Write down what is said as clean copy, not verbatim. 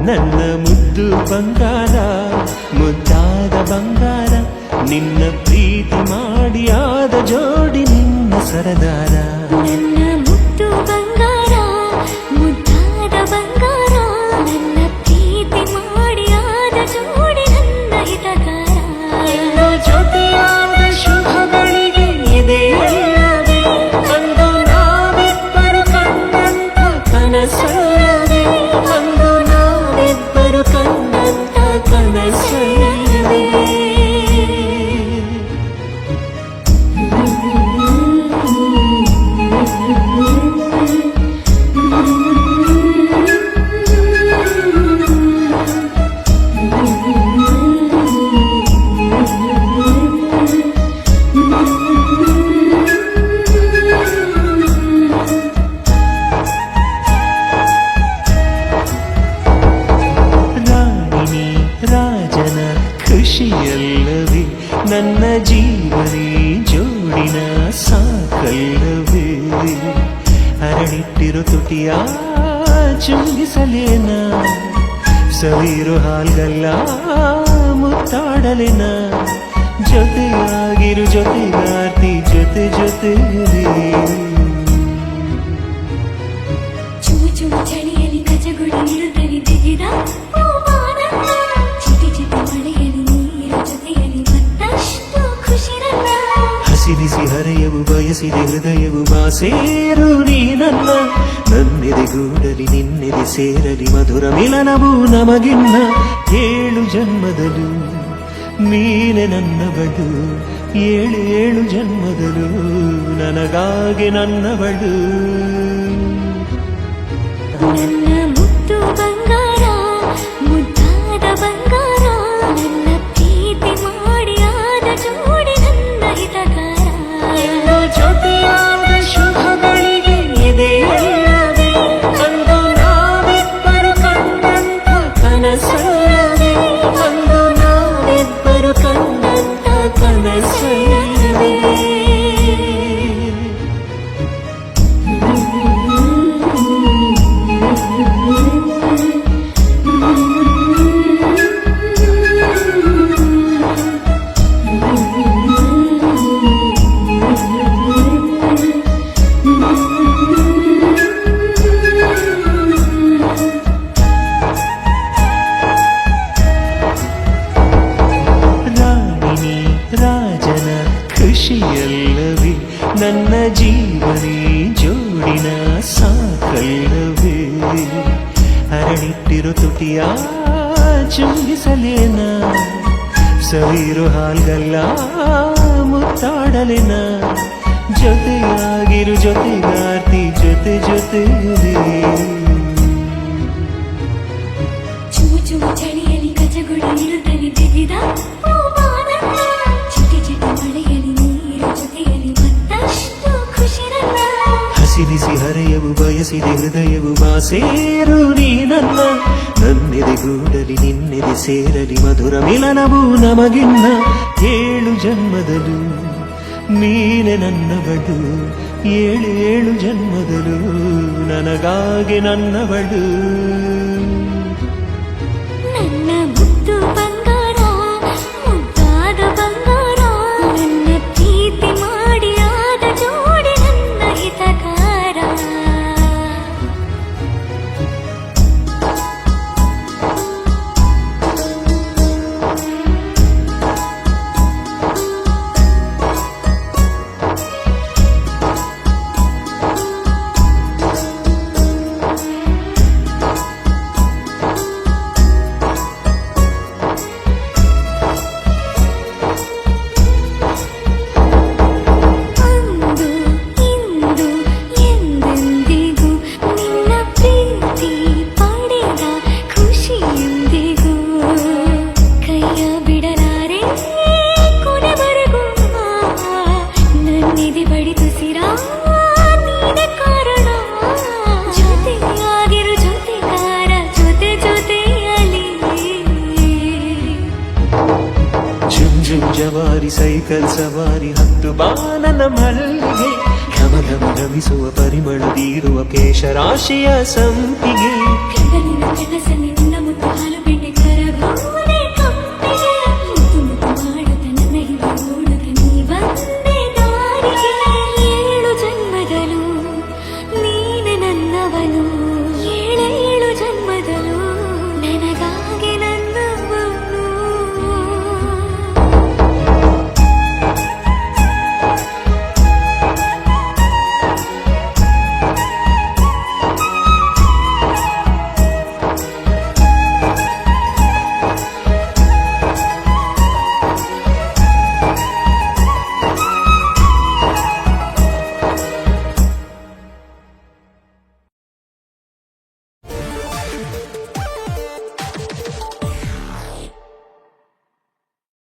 ನನ್ನ ಮುದ್ದು ಬಂಗಾರ ಮುದ್ದಾದ ಬಂಗಾರ ನಿನ್ನ ಪ್ರೀತಿ ಮಾಡಿ ಆದ ಜೋಡಿ ನಿನ್ನ ಸರದಾರ ನನ್ನ ಮುದ್ದು ಬಂಗಾರ ಮುದ್ದಾದ ಬಂಗಾರ ನನ್ನ ಪ್ರೀತಿ ಮಾಡಿ ಆದ ಜೋಡಿ ನನ್ನ ಹಿತಗಾರ ಜೊತೆಯಾದ ಶುಭಗಳಿಗೆ ಇದೆಯಲ್ಲವೇ ಅಂದು ನಾವಿಬ್ಬರು ಕಂಡಂಥ ಕನಸಲ್ಲವೇ ಅಂದು ನಾವಿಬ್ಬರು ಕಂಡಂಥ ಕನಸಲ್ಲವೇ ರಾಜನ ಖುಷಿಯಲ್ಲವೇ ನನ್ನ ಜೀವನೇ ಜೋಡಿನ ಸಾಕಲ್ಲವೇ ಹರಳಿಟ್ಟಿರೋ ತುಟಿಯ ಚುಂಬಿಸಲೇನ ಸವಿರು ಹಾಲ್ಗಲ್ಲ ಮುತ್ತಾಡಲೇನ ಜೊತೆಯಾಗಿರು ಜೊತೆಗಾರ್ತಿ ಜೊತೆ ಜೊತೆಯಲ್ಲಿ ಚುಮ ಚುಮ ಚಳಿಯಲ್ಲಿ ಕಜಗುಳಿ ನಿರುತ್ತಲಿ ತೆಗೆದ ಚಿಟಿ ಚಿಟಿ ಮಳೆಯಲ್ಲಿ ನೀರು ಜೊತೆಯಲ್ಲಿ ಮತ್ತಷ್ಟು ಖುಷಿರಲ್ಲ ಹಸಿರಿಸಿ ಹರೆಯವು ಬಯಸಿದೆ ಹೃದಯವು ಸೇರು ನೀ ನನ್ನೆದೆಗೂಡಲಿ ನಿನ್ನೆದೆ ಸೇರಲಿ ಮಧುರ ಮಿಲನವು ನಮಗಿನ್ನ 7 ಜನ್ಮದಲು ನೀನೆ ನನ್ನವಳು 7 ಜನ್ಮದಲು ನನಗಾಗಿ ನನ್ನವಳು ನನ್ನ ಮುದ್ದು ಬಂಗಾರ ಮುದ್ದಾದ ಬಂಗಾರ ನನ್ನ ಪ್ರೀತಿ ಮಾಡಿ ಆದ ಜೋಡಿ ನನ್ನ ಹಿತಗಾರ ಜೊತೆಯಾದ ಶುಭಗಳಿಗೆ ಇದೆಯಲ್ಲವೇ ಅಂದು ನಾವಿಬ್ಬರು ಕಂಡಂಥ ಕನಸಲ್ಲವೇ ಅಂದು ನಾವಿಬ್ಬರು ಕಂಡಂಥ ಕನಸಲ್ಲವೇ ರಾಜನ ಖುಷಿಯಲ್ಲವೇ ನನ್ನ ಜೀವನೇ ಜೋಡಿನ ಸಾಕಲ್ಲವೇ ಹರಳಿಟ್ಟಿರೋ ತುಟಿಯ ಚುಂಬಿಸಲೇನ ಸವಿರು ಹಾಲ್ಗಲ್ಲ ಮುತ್ತಾಡಲೇನ ಜೊತೆಯಾಗಿರು ಜೊತೆಗಾರ್ತಿ ಜೊತೆ ಜೊತೆಯಲ್ಲಿ ಚುಮ ಚುಮ ಚಳಿಯಲ್ಲಿ ಕಜಗುಳಿ ನಿರುತ್ತಲಿ ತೆಗೆದ ಚಿಟಿ ಚಿಟಿ ಮಳೆಯಲ್ಲಿ ನೀರು ಜೊತೆಯಲ್ಲಿ ಮತ್ತಷ್ಟು ಖುಷಿರಲ್ಲ ಹಸಿರಿಸಿ ಹರೆಯವು ಬಯಸಿದೆ ಹೃದಯವು ಸೇರು ನೀ ನನ್ನೆದೆಗೂಡಲಿ ನಿನ್ನೆದೆ ಸೇರಲಿ ಮಧುರ ಮಿಲನವು ನಮಗಿನ್ನ 7 ಜನ್ಮದಲು ನೀನೆ ನನ್ನವಳು 7 ಜನ್ಮದಲು ನನಗಾಗಿ ನನ್ನವಳು ನನ್ನ ಮುದ್ದು ಬಂಗಾರ ಮುದ್ದಾದ ಬಂಗಾರ ನನ್ನ ಪ್ರೀತಿ ಮಾಡಿ ಆದ ಜೋಡಿ ನನ್ನ ಹಿತಗಾರ ಜವಾರಿ ಸೈಕಲ್ ಸವಾರಿ ಹತ್ತು ಬಾನನ ಮಲ್ಲಿಗೆ ಘಮ ಘಮ ಘಮಿಸುವ ಪರಿಮಳ ಬೀರುವ ಕೇಶರಾಶಿಯ ಸಂಪಿಗೆ ಕಡಲಿನ ಕನಸಲ್ಲಿ ನಿನ್ನ ಮುತ್ತು ಹೂನೆ ಕಪ್ಪಿಗೆ ಮುತ್ತು ಮುತ್ತು ಮಾಡುತ್ತ ನನ್ನ ಹಿಂದೆ ಓಡುತ್ತ ನೀ ಬಂದೆ ದಾರಿಗೆ 7 ಜನ್ಮಗಳು ನೀನೆ ನನ್ನವನು